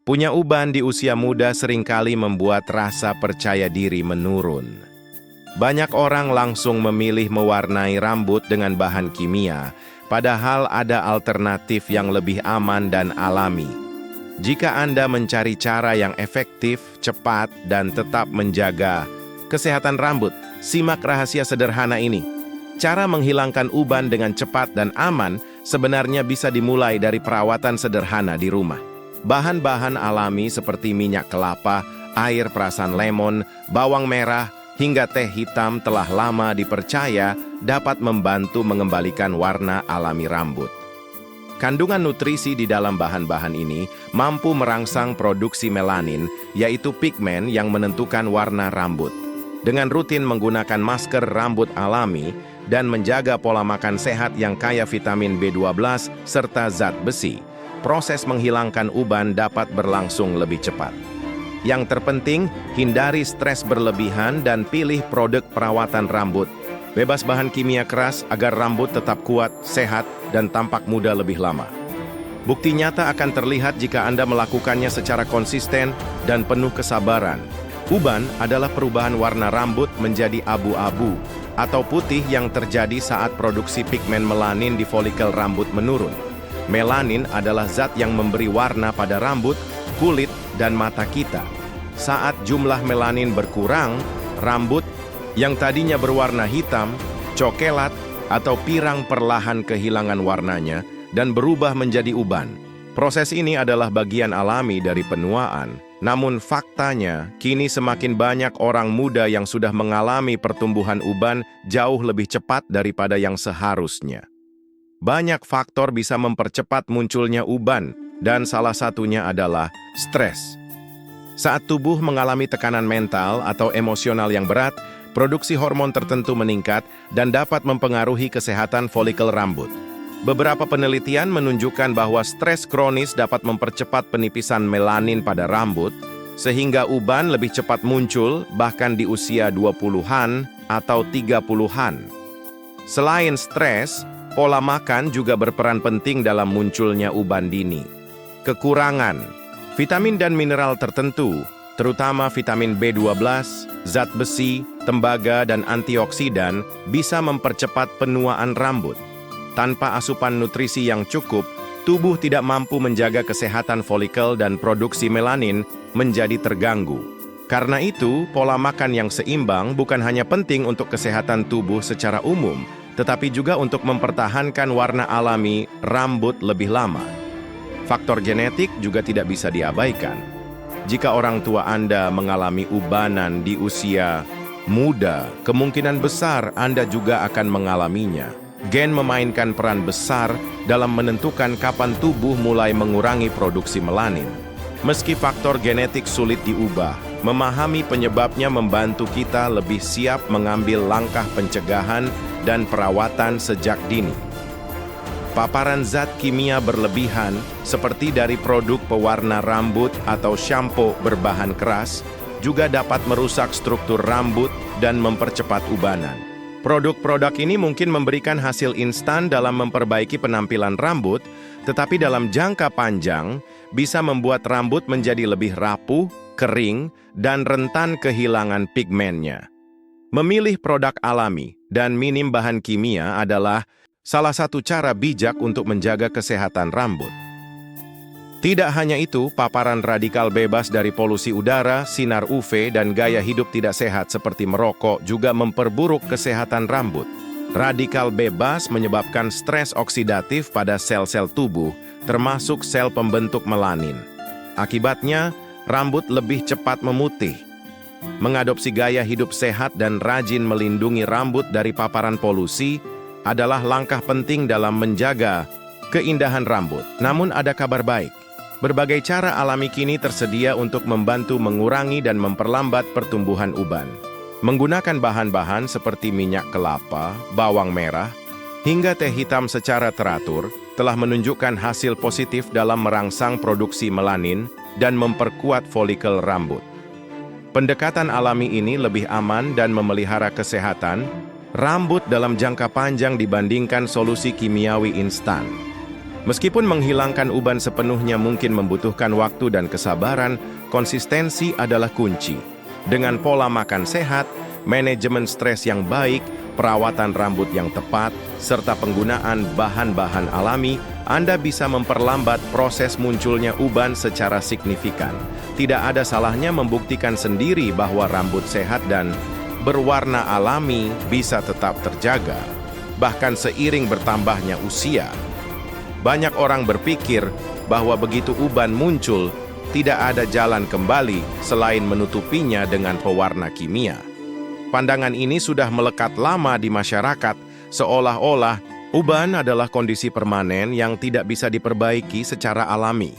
Punya uban di usia muda seringkali membuat rasa percaya diri menurun. Banyak orang langsung memilih mewarnai rambut dengan bahan kimia, padahal ada alternatif yang lebih aman dan alami. Jika Anda mencari cara yang efektif, cepat, dan tetap menjaga kesehatan rambut, simak rahasia sederhana ini. Cara menghilangkan uban dengan cepat dan aman sebenarnya bisa dimulai dari perawatan sederhana di rumah. Bahan-bahan alami seperti minyak kelapa, air perasan lemon, bawang merah, hingga teh hitam telah lama dipercaya dapat membantu mengembalikan warna alami rambut. Kandungan nutrisi di dalam bahan-bahan ini mampu merangsang produksi melanin, yaitu pigmen yang menentukan warna rambut. Dengan rutin menggunakan masker rambut alami dan menjaga pola makan sehat yang kaya vitamin B12 serta zat besi, proses menghilangkan uban dapat berlangsung lebih cepat. Yang terpenting, hindari stres berlebihan dan pilih produk perawatan rambut bebas bahan kimia keras agar rambut tetap kuat, sehat, dan tampak muda lebih lama. Bukti nyata akan terlihat jika Anda melakukannya secara konsisten dan penuh kesabaran. Uban adalah perubahan warna rambut menjadi abu-abu atau putih yang terjadi saat produksi pigmen melanin di folikel rambut menurun. Melanin adalah zat yang memberi warna pada rambut, kulit, dan mata kita. Saat jumlah melanin berkurang, rambut yang tadinya berwarna hitam, cokelat, atau pirang perlahan kehilangan warnanya dan berubah menjadi uban. Proses ini adalah bagian alami dari penuaan. Namun faktanya, kini semakin banyak orang muda yang sudah mengalami pertumbuhan uban jauh lebih cepat daripada yang seharusnya. Banyak faktor bisa mempercepat munculnya uban, dan salah satunya adalah stres. Saat tubuh mengalami tekanan mental atau emosional yang berat, produksi hormon tertentu meningkat dan dapat mempengaruhi kesehatan folikel rambut. Beberapa penelitian menunjukkan bahwa stres kronis dapat mempercepat penipisan melanin pada rambut, sehingga uban lebih cepat muncul bahkan di usia 20-an atau 30-an. Selain stres, pola makan juga berperan penting dalam munculnya uban dini. Kekurangan vitamin dan mineral tertentu, terutama vitamin B12, zat besi, tembaga, dan antioksidan, bisa mempercepat penuaan rambut. Tanpa asupan nutrisi yang cukup, tubuh tidak mampu menjaga kesehatan folikel dan produksi melanin menjadi terganggu. Karena itu, pola makan yang seimbang bukan hanya penting untuk kesehatan tubuh secara umum, tetapi juga untuk mempertahankan warna alami rambut lebih lama. Faktor genetik juga tidak bisa diabaikan. Jika orang tua Anda mengalami ubanan di usia muda, kemungkinan besar Anda juga akan mengalaminya. Gen memainkan peran besar dalam menentukan kapan tubuh mulai mengurangi produksi melanin. Meski faktor genetik sulit diubah, memahami penyebabnya membantu kita lebih siap mengambil langkah pencegahan dan perawatan sejak dini. Paparan zat kimia berlebihan, seperti dari produk pewarna rambut atau shampoo berbahan keras, juga dapat merusak struktur rambut dan mempercepat ubanan. Produk-produk ini mungkin memberikan hasil instan dalam memperbaiki penampilan rambut, tetapi dalam jangka panjang bisa membuat rambut menjadi lebih rapuh, kering, dan rentan kehilangan pigmennya. Memilih produk alami dan minim bahan kimia adalah salah satu cara bijak untuk menjaga kesehatan rambut. Tidak hanya itu, paparan radikal bebas dari polusi udara, sinar UV, dan gaya hidup tidak sehat seperti merokok juga memperburuk kesehatan rambut. Radikal bebas menyebabkan stres oksidatif pada sel-sel tubuh, termasuk sel pembentuk melanin. Akibatnya, rambut lebih cepat memutih. Mengadopsi gaya hidup sehat dan rajin melindungi rambut dari paparan polusi adalah langkah penting dalam menjaga keindahan rambut. Namun ada kabar baik. Berbagai cara alami kini tersedia untuk membantu mengurangi dan memperlambat pertumbuhan uban. Menggunakan bahan-bahan seperti minyak kelapa, bawang merah, hingga teh hitam secara teratur telah menunjukkan hasil positif dalam merangsang produksi melanin dan memperkuat folikel rambut. Pendekatan alami ini lebih aman dan memelihara kesehatan rambut dalam jangka panjang dibandingkan solusi kimiawi instan. Meskipun menghilangkan uban sepenuhnya mungkin membutuhkan waktu dan kesabaran, konsistensi adalah kunci. Dengan pola makan sehat, manajemen stres yang baik, perawatan rambut yang tepat, serta penggunaan bahan-bahan alami, Anda bisa memperlambat proses munculnya uban secara signifikan. Tidak ada salahnya membuktikan sendiri bahwa rambut sehat dan berwarna alami bisa tetap terjaga, bahkan seiring bertambahnya usia. Banyak orang berpikir bahwa begitu uban muncul, tidak ada jalan kembali selain menutupinya dengan pewarna kimia. Pandangan ini sudah melekat lama di masyarakat, seolah-olah uban adalah kondisi permanen yang tidak bisa diperbaiki secara alami.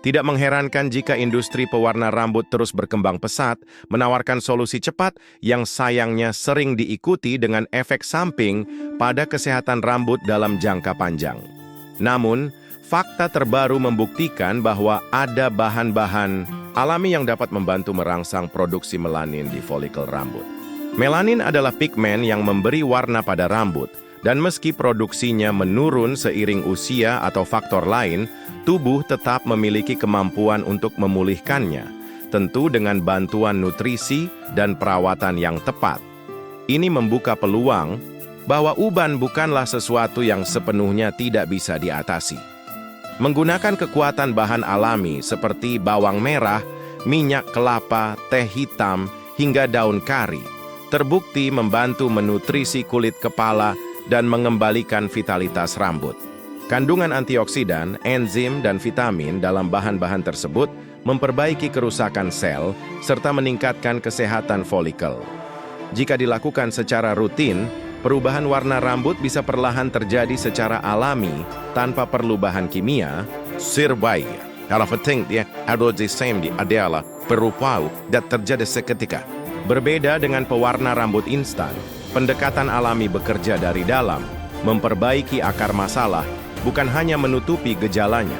Tidak mengherankan jika industri pewarna rambut terus berkembang pesat, menawarkan solusi cepat yang sayangnya sering diikuti dengan efek samping pada kesehatan rambut dalam jangka panjang. Namun, fakta terbaru membuktikan bahwa ada bahan-bahan alami yang dapat membantu merangsang produksi melanin di folikel rambut. Melanin adalah pigmen yang memberi warna pada rambut, dan meski produksinya menurun seiring usia atau faktor lain, tubuh tetap memiliki kemampuan untuk memulihkannya, tentu dengan bantuan nutrisi dan perawatan yang tepat. Ini membuka peluang bahwa uban bukanlah sesuatu yang sepenuhnya tidak bisa diatasi. Menggunakan kekuatan bahan alami seperti bawang merah, minyak kelapa, teh hitam, hingga daun kari, terbukti membantu menutrisi kulit kepala dan mengembalikan vitalitas rambut. Kandungan antioksidan, enzim, dan vitamin dalam bahan-bahan tersebut memperbaiki kerusakan sel serta meningkatkan kesehatan folikel. Jika dilakukan secara rutin, perubahan warna rambut bisa perlahan terjadi secara alami tanpa perlu bahan kimia. Sirbai, kalau penting dia harus disem adalah perubahan dan terjadi seketika. Berbeda dengan pewarna rambut instan, pendekatan alami bekerja dari dalam, memperbaiki akar masalah, bukan hanya menutupi gejalanya.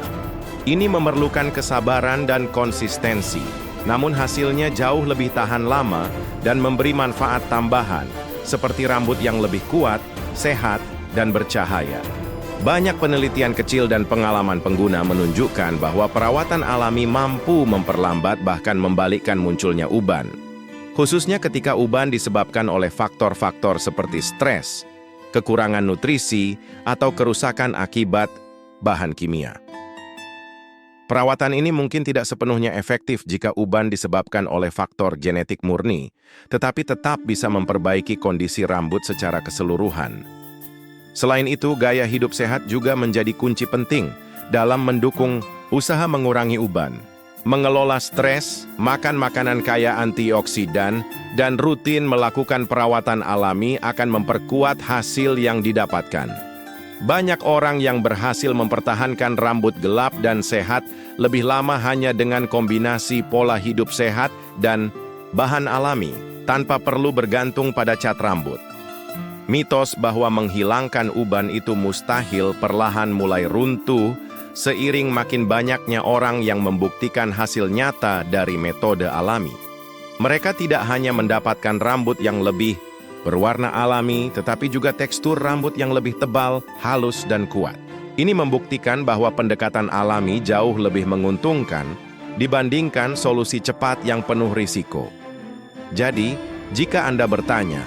Ini memerlukan kesabaran dan konsistensi, namun hasilnya jauh lebih tahan lama dan memberi manfaat tambahan, seperti rambut yang lebih kuat, sehat, dan bercahaya. Banyak penelitian kecil dan pengalaman pengguna menunjukkan bahwa perawatan alami mampu memperlambat bahkan membalikkan munculnya uban, khususnya ketika uban disebabkan oleh faktor-faktor seperti stres, kekurangan nutrisi, atau kerusakan akibat bahan kimia. Perawatan ini mungkin tidak sepenuhnya efektif jika uban disebabkan oleh faktor genetik murni, tetapi tetap bisa memperbaiki kondisi rambut secara keseluruhan. Selain itu, gaya hidup sehat juga menjadi kunci penting dalam mendukung usaha mengurangi uban. Mengelola stres, makan makanan kaya antioksidan, dan rutin melakukan perawatan alami akan memperkuat hasil yang didapatkan. Banyak orang yang berhasil mempertahankan rambut gelap dan sehat lebih lama hanya dengan kombinasi pola hidup sehat dan bahan alami, tanpa perlu bergantung pada cat rambut. Mitos bahwa menghilangkan uban itu mustahil perlahan mulai runtuh seiring makin banyaknya orang yang membuktikan hasil nyata dari metode alami. Mereka tidak hanya mendapatkan rambut yang lebih berwarna alami, tetapi juga tekstur rambut yang lebih tebal, halus, dan kuat. Ini membuktikan bahwa pendekatan alami jauh lebih menguntungkan dibandingkan solusi cepat yang penuh risiko. Jadi, jika Anda bertanya,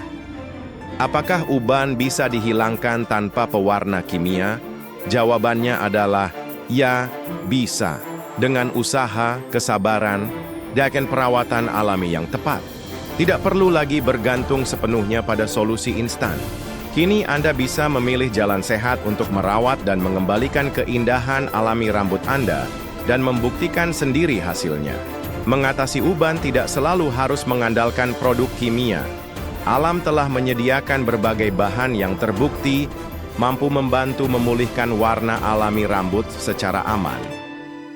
apakah uban bisa dihilangkan tanpa pewarna kimia? Jawabannya adalah ya, bisa, dengan usaha, kesabaran, dan perawatan alami yang tepat. Tidak perlu lagi bergantung sepenuhnya pada solusi instan. Kini Anda bisa memilih jalan sehat untuk merawat dan mengembalikan keindahan alami rambut Anda dan membuktikan sendiri hasilnya. Mengatasi uban tidak selalu harus mengandalkan produk kimia. Alam telah menyediakan berbagai bahan yang terbukti mampu membantu memulihkan warna alami rambut secara aman.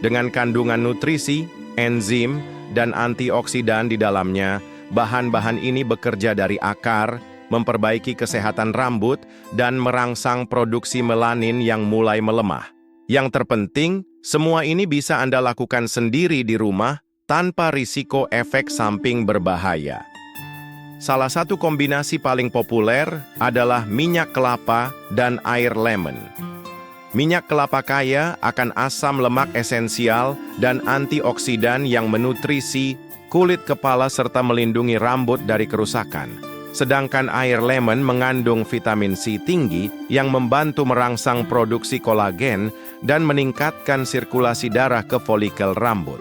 Dengan kandungan nutrisi, enzim, dan antioksidan di dalamnya, bahan-bahan ini bekerja dari akar, memperbaiki kesehatan rambut, dan merangsang produksi melanin yang mulai melemah. Yang terpenting, semua ini bisa Anda lakukan sendiri di rumah tanpa risiko efek samping berbahaya. Salah satu kombinasi paling populer adalah minyak kelapa dan air lemon. Minyak kelapa kaya akan asam lemak esensial dan antioksidan yang menutrisi kulit kepala serta melindungi rambut dari kerusakan. Sedangkan air lemon mengandung vitamin C tinggi yang membantu merangsang produksi kolagen dan meningkatkan sirkulasi darah ke folikel rambut.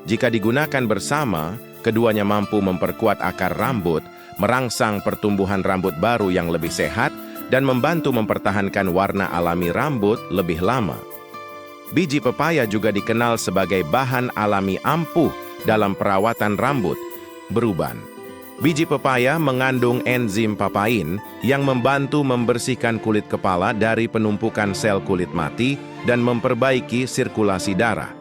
Jika digunakan bersama, keduanya mampu memperkuat akar rambut, merangsang pertumbuhan rambut baru yang lebih sehat, dan membantu mempertahankan warna alami rambut lebih lama. Biji pepaya juga dikenal sebagai bahan alami ampuh dalam perawatan rambut, beruban. Biji pepaya mengandung enzim papain yang membantu membersihkan kulit kepala dari penumpukan sel kulit mati dan memperbaiki sirkulasi darah.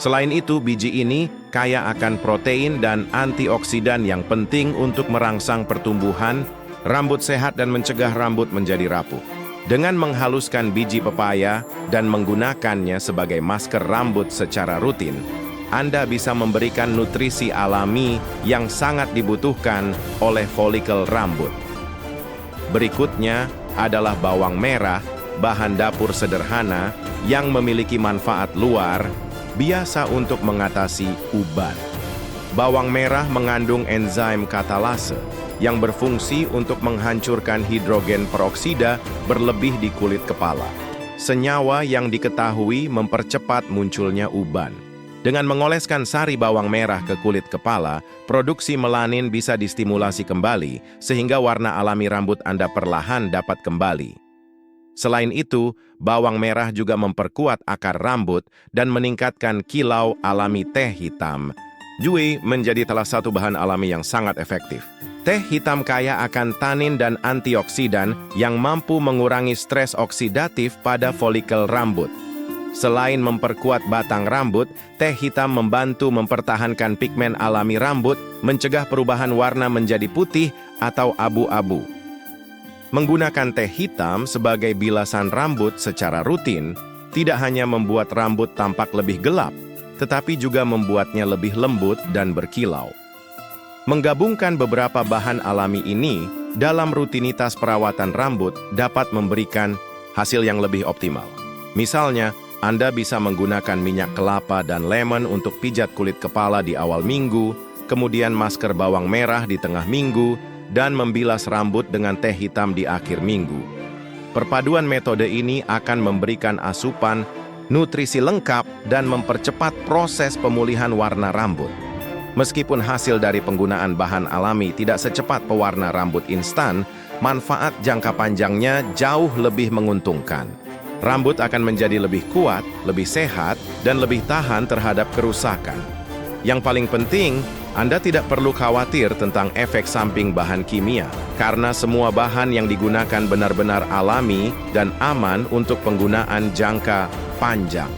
Selain itu, biji ini kaya akan protein dan antioksidan yang penting untuk merangsang pertumbuhan rambut sehat dan mencegah rambut menjadi rapuh. Dengan menghaluskan biji pepaya dan menggunakannya sebagai masker rambut secara rutin, Anda bisa memberikan nutrisi alami yang sangat dibutuhkan oleh folikel rambut. Berikutnya adalah bawang merah, bahan dapur sederhana yang memiliki manfaat luar biasa untuk mengatasi uban. Bawang merah mengandung enzim katalase yang berfungsi untuk menghancurkan hidrogen peroksida berlebih di kulit kepala. Senyawa yang diketahui mempercepat munculnya uban. Dengan mengoleskan sari bawang merah ke kulit kepala, produksi melanin bisa distimulasi kembali, sehingga warna alami rambut Anda perlahan dapat kembali. Selain itu, bawang merah juga memperkuat akar rambut dan meningkatkan kilau alami teh hitam. Jui menjadi salah satu bahan alami yang sangat efektif. Teh hitam kaya akan tanin dan antioksidan yang mampu mengurangi stres oksidatif pada folikel rambut. Selain memperkuat batang rambut, teh hitam membantu mempertahankan pigmen alami rambut, mencegah perubahan warna menjadi putih atau abu-abu. Menggunakan teh hitam sebagai bilasan rambut secara rutin tidak hanya membuat rambut tampak lebih gelap, tetapi juga membuatnya lebih lembut dan berkilau. Menggabungkan beberapa bahan alami ini dalam rutinitas perawatan rambut dapat memberikan hasil yang lebih optimal. Misalnya, Anda bisa menggunakan minyak kelapa dan lemon untuk pijat kulit kepala di awal minggu, kemudian masker bawang merah di tengah minggu, dan membilas rambut dengan teh hitam di akhir minggu. Perpaduan metode ini akan memberikan asupan nutrisi lengkap dan mempercepat proses pemulihan warna rambut. Meskipun hasil dari penggunaan bahan alami tidak secepat pewarna rambut instan, manfaat jangka panjangnya jauh lebih menguntungkan. Rambut akan menjadi lebih kuat, lebih sehat, dan lebih tahan terhadap kerusakan. Yang paling penting, Anda tidak perlu khawatir tentang efek samping bahan kimia, karena semua bahan yang digunakan benar-benar alami dan aman untuk penggunaan jangka panjang.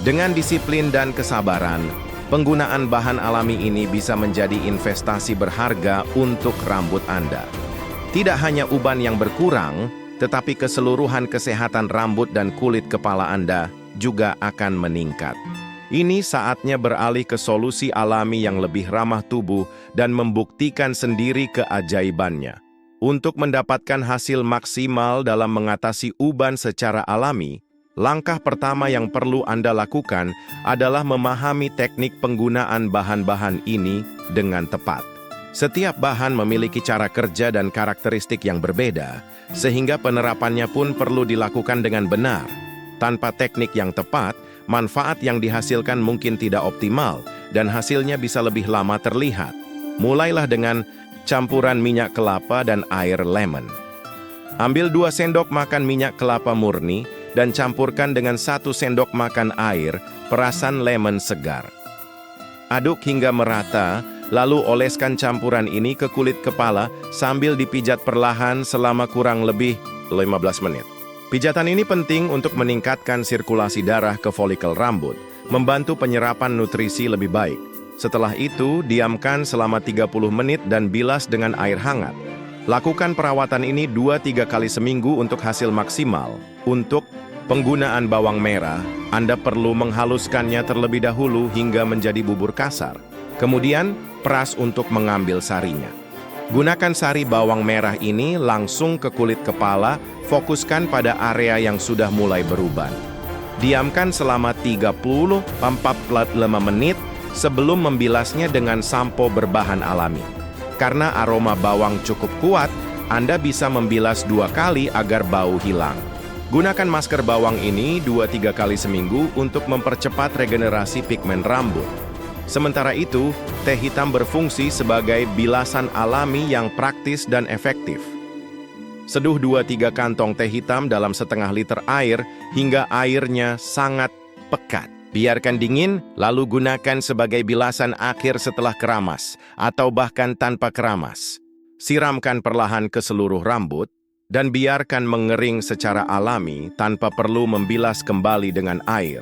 Dengan disiplin dan kesabaran, penggunaan bahan alami ini bisa menjadi investasi berharga untuk rambut Anda. Tidak hanya uban yang berkurang, tetapi keseluruhan kesehatan rambut dan kulit kepala Anda juga akan meningkat. Ini saatnya beralih ke solusi alami yang lebih ramah tubuh dan membuktikan sendiri keajaibannya. Untuk mendapatkan hasil maksimal dalam mengatasi uban secara alami, langkah pertama yang perlu Anda lakukan adalah memahami teknik penggunaan bahan-bahan ini dengan tepat. Setiap bahan memiliki cara kerja dan karakteristik yang berbeda, sehingga penerapannya pun perlu dilakukan dengan benar. Tanpa teknik yang tepat, manfaat yang dihasilkan mungkin tidak optimal, dan hasilnya bisa lebih lama terlihat. Mulailah dengan campuran minyak kelapa dan air lemon. Ambil 2 sendok makan minyak kelapa murni, dan campurkan dengan 1 sendok makan air perasan lemon segar. Aduk hingga merata, lalu oleskan campuran ini ke kulit kepala sambil dipijat perlahan selama kurang lebih 15 menit. Pijatan ini penting untuk meningkatkan sirkulasi darah ke folikel rambut, membantu penyerapan nutrisi lebih baik. Setelah itu, diamkan selama 30 menit dan bilas dengan air hangat. Lakukan perawatan ini 2-3 kali seminggu untuk hasil maksimal. Untuk penggunaan bawang merah, Anda perlu menghaluskannya terlebih dahulu hingga menjadi bubur kasar. Kemudian, peras untuk mengambil sarinya. Gunakan sari bawang merah ini langsung ke kulit kepala, fokuskan pada area yang sudah mulai beruban. Diamkan selama 30-45 menit sebelum membilasnya dengan sampo berbahan alami. Karena aroma bawang cukup kuat, Anda bisa membilas 2 kali agar bau hilang. Gunakan masker bawang ini 2-3 kali seminggu untuk mempercepat regenerasi pigmen rambut. Sementara itu, teh hitam berfungsi sebagai bilasan alami yang praktis dan efektif. Seduh 2-3 kantong teh hitam dalam setengah liter air hingga airnya sangat pekat. Biarkan dingin, lalu gunakan sebagai bilasan akhir setelah keramas, atau bahkan tanpa keramas. Siramkan perlahan ke seluruh rambut, dan biarkan mengering secara alami tanpa perlu membilas kembali dengan air.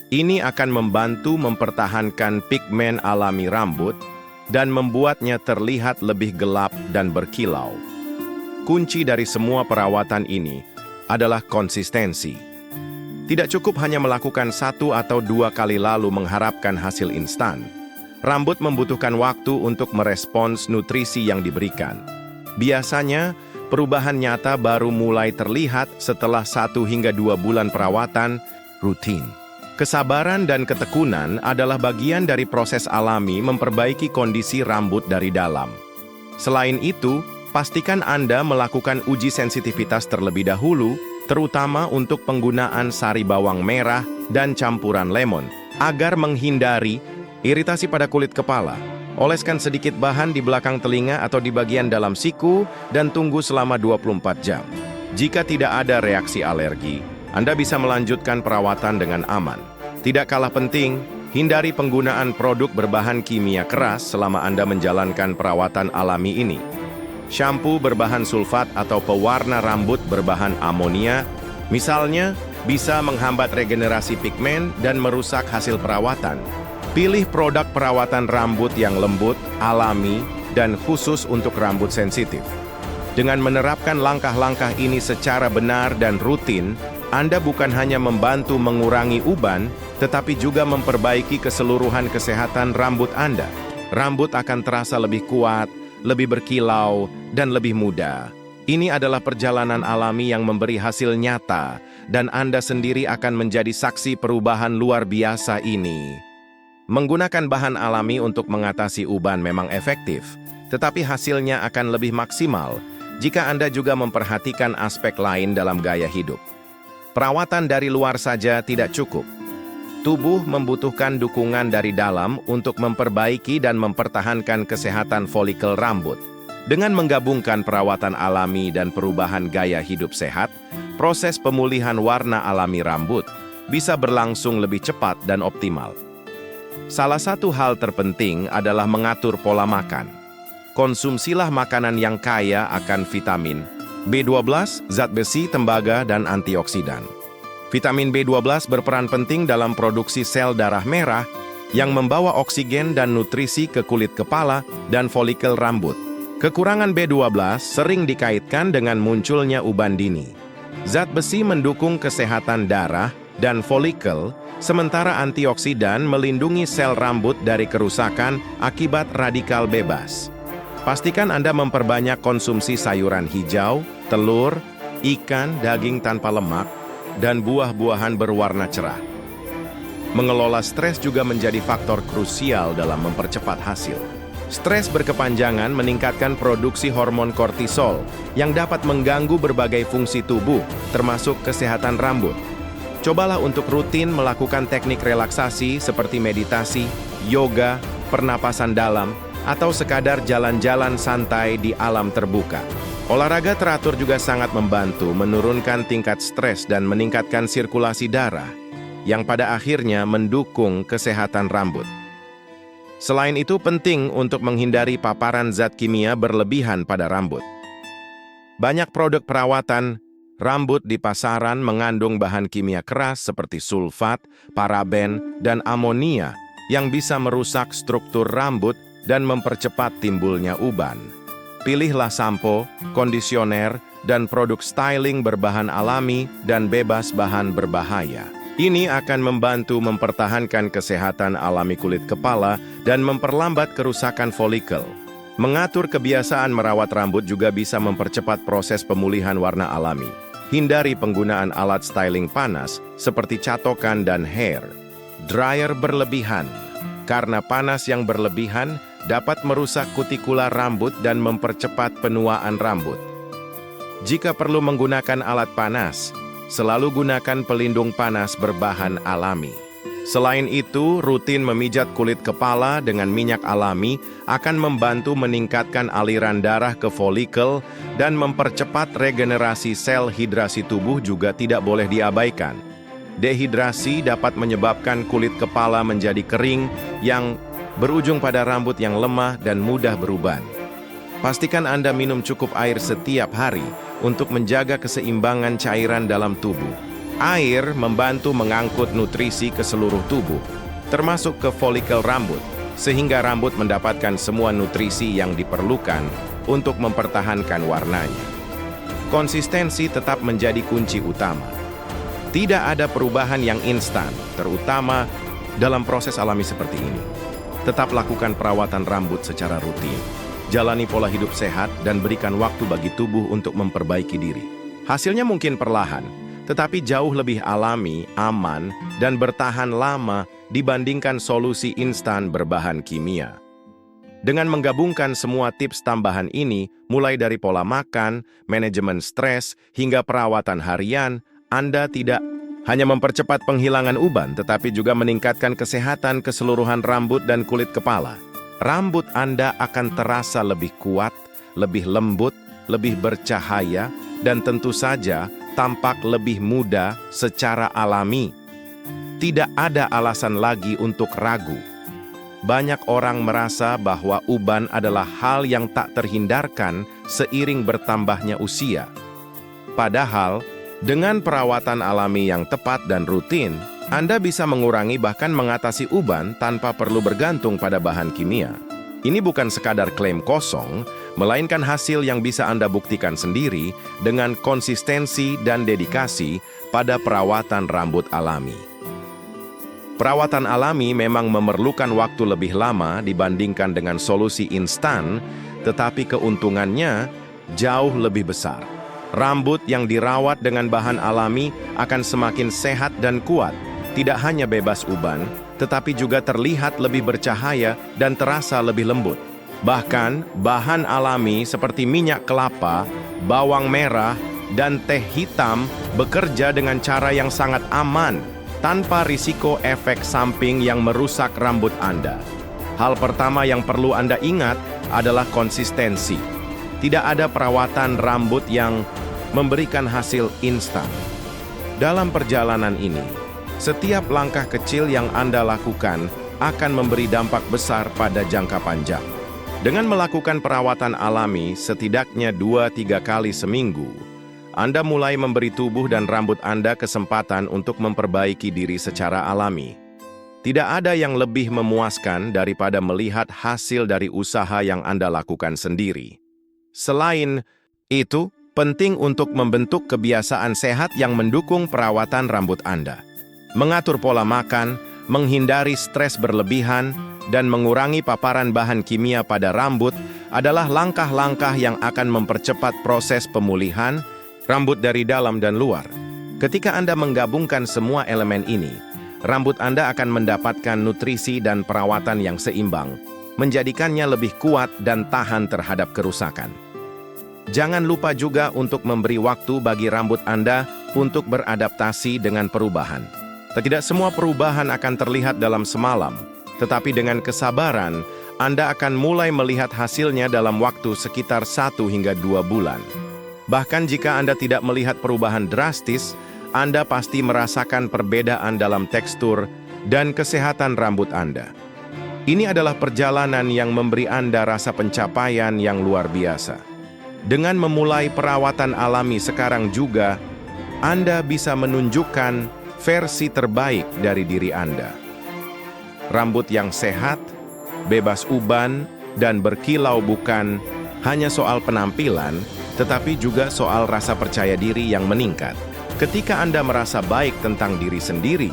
Ini akan membantu mempertahankan pigmen alami rambut dan membuatnya terlihat lebih gelap dan berkilau. Kunci dari semua perawatan ini adalah konsistensi. Tidak cukup hanya melakukan 1 atau 2 kali lalu mengharapkan hasil instan. Rambut membutuhkan waktu untuk merespons nutrisi yang diberikan. Biasanya, perubahan nyata baru mulai terlihat setelah 1 hingga 2 bulan perawatan rutin. Kesabaran dan ketekunan adalah bagian dari proses alami memperbaiki kondisi rambut dari dalam. Selain itu, pastikan Anda melakukan uji sensitivitas terlebih dahulu, terutama untuk penggunaan sari bawang merah dan campuran lemon, agar menghindari iritasi pada kulit kepala. Oleskan sedikit bahan di belakang telinga atau di bagian dalam siku dan tunggu selama 24 jam. Jika tidak ada reaksi alergi, Anda bisa melanjutkan perawatan dengan aman. Tidak kalah penting, hindari penggunaan produk berbahan kimia keras selama Anda menjalankan perawatan alami ini. Shampoo berbahan sulfat atau pewarna rambut berbahan amonia, misalnya, bisa menghambat regenerasi pigmen dan merusak hasil perawatan. Pilih produk perawatan rambut yang lembut, alami, dan khusus untuk rambut sensitif. Dengan menerapkan langkah-langkah ini secara benar dan rutin, Anda bukan hanya membantu mengurangi uban, tetapi juga memperbaiki keseluruhan kesehatan rambut Anda. Rambut akan terasa lebih kuat, lebih berkilau, dan lebih muda. Ini adalah perjalanan alami yang memberi hasil nyata, dan Anda sendiri akan menjadi saksi perubahan luar biasa ini. Menggunakan bahan alami untuk mengatasi uban memang efektif, tetapi hasilnya akan lebih maksimal jika Anda juga memperhatikan aspek lain dalam gaya hidup. Perawatan dari luar saja tidak cukup. Tubuh membutuhkan dukungan dari dalam untuk memperbaiki dan mempertahankan kesehatan folikel rambut. Dengan menggabungkan perawatan alami dan perubahan gaya hidup sehat, proses pemulihan warna alami rambut bisa berlangsung lebih cepat dan optimal. Salah satu hal terpenting adalah mengatur pola makan. Konsumsilah makanan yang kaya akan vitamin B12, zat besi, tembaga, dan antioksidan. Vitamin B12 berperan penting dalam produksi sel darah merah yang membawa oksigen dan nutrisi ke kulit kepala dan folikel rambut. Kekurangan B12 sering dikaitkan dengan munculnya uban dini. Zat besi mendukung kesehatan darah dan folikel, sementara antioksidan melindungi sel rambut dari kerusakan akibat radikal bebas. Pastikan Anda memperbanyak konsumsi sayuran hijau, telur, ikan, daging tanpa lemak, dan buah-buahan berwarna cerah. Mengelola stres juga menjadi faktor krusial dalam mempercepat hasil. Stres berkepanjangan meningkatkan produksi hormon kortisol yang dapat mengganggu berbagai fungsi tubuh, termasuk kesehatan rambut. Cobalah untuk rutin melakukan teknik relaksasi seperti meditasi, yoga, pernapasan dalam, atau sekadar jalan-jalan santai di alam terbuka. Olahraga teratur juga sangat membantu menurunkan tingkat stres dan meningkatkan sirkulasi darah, yang pada akhirnya mendukung kesehatan rambut. Selain itu, penting untuk menghindari paparan zat kimia berlebihan pada rambut. Banyak produk perawatan rambut di pasaran mengandung bahan kimia keras seperti sulfat, paraben, dan amonia yang bisa merusak struktur rambut dan mempercepat timbulnya uban. Pilihlah sampo, kondisioner, dan produk styling berbahan alami dan bebas bahan berbahaya. Ini akan membantu mempertahankan kesehatan alami kulit kepala dan memperlambat kerusakan folikel. Mengatur kebiasaan merawat rambut juga bisa mempercepat proses pemulihan warna alami. Hindari penggunaan alat styling panas seperti catokan dan hair dryer berlebihan, karena panas yang berlebihan dapat merusak kutikula rambut dan mempercepat penuaan rambut. Jika perlu menggunakan alat panas, selalu gunakan pelindung panas berbahan alami. Selain itu, rutin memijat kulit kepala dengan minyak alami akan membantu meningkatkan aliran darah ke folikel dan mempercepat regenerasi sel. Hidrasi tubuh juga tidak boleh diabaikan. Dehidrasi dapat menyebabkan kulit kepala menjadi kering yang berujung pada rambut yang lemah dan mudah beruban. Pastikan Anda minum cukup air setiap hari untuk menjaga keseimbangan cairan dalam tubuh. Air membantu mengangkut nutrisi ke seluruh tubuh, termasuk ke folikel rambut, sehingga rambut mendapatkan semua nutrisi yang diperlukan untuk mempertahankan warnanya. Konsistensi tetap menjadi kunci utama. Tidak ada perubahan yang instan, terutama dalam proses alami seperti ini. Tetap lakukan perawatan rambut secara rutin. Jalani pola hidup sehat dan berikan waktu bagi tubuh untuk memperbaiki diri. Hasilnya mungkin perlahan, tetapi jauh lebih alami, aman, dan bertahan lama dibandingkan solusi instan berbahan kimia. Dengan menggabungkan semua tips tambahan ini, mulai dari pola makan, manajemen stres, hingga perawatan harian, Anda tidak hanya mempercepat penghilangan uban, tetapi juga meningkatkan kesehatan keseluruhan rambut dan kulit kepala. Rambut Anda akan terasa lebih kuat, lebih lembut, lebih bercahaya, dan tentu saja tampak lebih muda secara alami. Tidak ada alasan lagi untuk ragu. Banyak orang merasa bahwa uban adalah hal yang tak terhindarkan seiring bertambahnya usia. Padahal, dengan perawatan alami yang tepat dan rutin, Anda bisa mengurangi bahkan mengatasi uban tanpa perlu bergantung pada bahan kimia. Ini bukan sekadar klaim kosong, melainkan hasil yang bisa Anda buktikan sendiri dengan konsistensi dan dedikasi pada perawatan rambut alami. Perawatan alami memang memerlukan waktu lebih lama dibandingkan dengan solusi instan, tetapi keuntungannya jauh lebih besar. Rambut yang dirawat dengan bahan alami akan semakin sehat dan kuat, tidak hanya bebas uban, tetapi juga terlihat lebih bercahaya dan terasa lebih lembut. Bahkan, bahan alami seperti minyak kelapa, bawang merah, dan teh hitam bekerja dengan cara yang sangat aman, tanpa risiko efek samping yang merusak rambut Anda. Hal pertama yang perlu Anda ingat adalah konsistensi. Tidak ada perawatan rambut yang memberikan hasil instan. Dalam perjalanan ini, setiap langkah kecil yang Anda lakukan akan memberi dampak besar pada jangka panjang. Dengan melakukan perawatan alami setidaknya 2-3 kali seminggu, Anda mulai memberi tubuh dan rambut Anda kesempatan untuk memperbaiki diri secara alami. Tidak ada yang lebih memuaskan daripada melihat hasil dari usaha yang Anda lakukan sendiri. Selain itu, penting untuk membentuk kebiasaan sehat yang mendukung perawatan rambut Anda. Mengatur pola makan, menghindari stres berlebihan, dan mengurangi paparan bahan kimia pada rambut adalah langkah-langkah yang akan mempercepat proses pemulihan rambut dari dalam dan luar. Ketika Anda menggabungkan semua elemen ini, rambut Anda akan mendapatkan nutrisi dan perawatan yang seimbang, menjadikannya lebih kuat dan tahan terhadap kerusakan. Jangan lupa juga untuk memberi waktu bagi rambut Anda untuk beradaptasi dengan perubahan. Tidak semua perubahan akan terlihat dalam semalam, tetapi dengan kesabaran, Anda akan mulai melihat hasilnya dalam waktu sekitar 1 hingga 2 bulan. Bahkan jika Anda tidak melihat perubahan drastis, Anda pasti merasakan perbedaan dalam tekstur dan kesehatan rambut Anda. Ini adalah perjalanan yang memberi Anda rasa pencapaian yang luar biasa. Dengan memulai perawatan alami sekarang juga, Anda bisa menunjukkan versi terbaik dari diri Anda. Rambut yang sehat, bebas uban, dan berkilau bukan hanya soal penampilan, tetapi juga soal rasa percaya diri yang meningkat. Ketika Anda merasa baik tentang diri sendiri,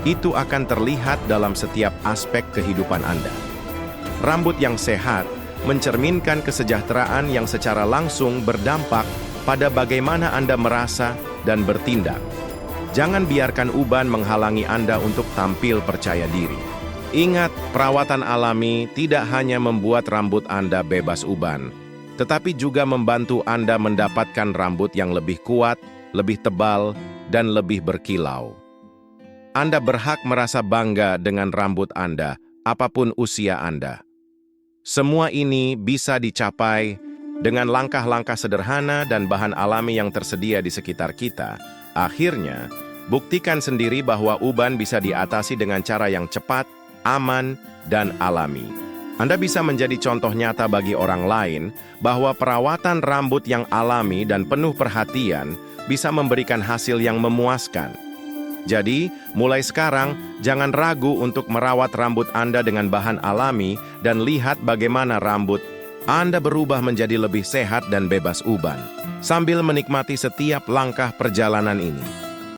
itu akan terlihat dalam setiap aspek kehidupan Anda. Rambut yang sehat mencerminkan kesejahteraan yang secara langsung berdampak pada bagaimana Anda merasa dan bertindak. Jangan biarkan uban menghalangi Anda untuk tampil percaya diri. Ingat, perawatan alami tidak hanya membuat rambut Anda bebas uban, tetapi juga membantu Anda mendapatkan rambut yang lebih kuat, lebih tebal, dan lebih berkilau. Anda berhak merasa bangga dengan rambut Anda, apapun usia Anda. Semua ini bisa dicapai dengan langkah-langkah sederhana dan bahan alami yang tersedia di sekitar kita. Akhirnya, buktikan sendiri bahwa uban bisa diatasi dengan cara yang cepat, aman, dan alami. Anda bisa menjadi contoh nyata bagi orang lain bahwa perawatan rambut yang alami dan penuh perhatian bisa memberikan hasil yang memuaskan. Jadi, mulai sekarang, jangan ragu untuk merawat rambut Anda dengan bahan alami dan lihat bagaimana rambut Anda berubah menjadi lebih sehat dan bebas uban, sambil menikmati setiap langkah perjalanan ini.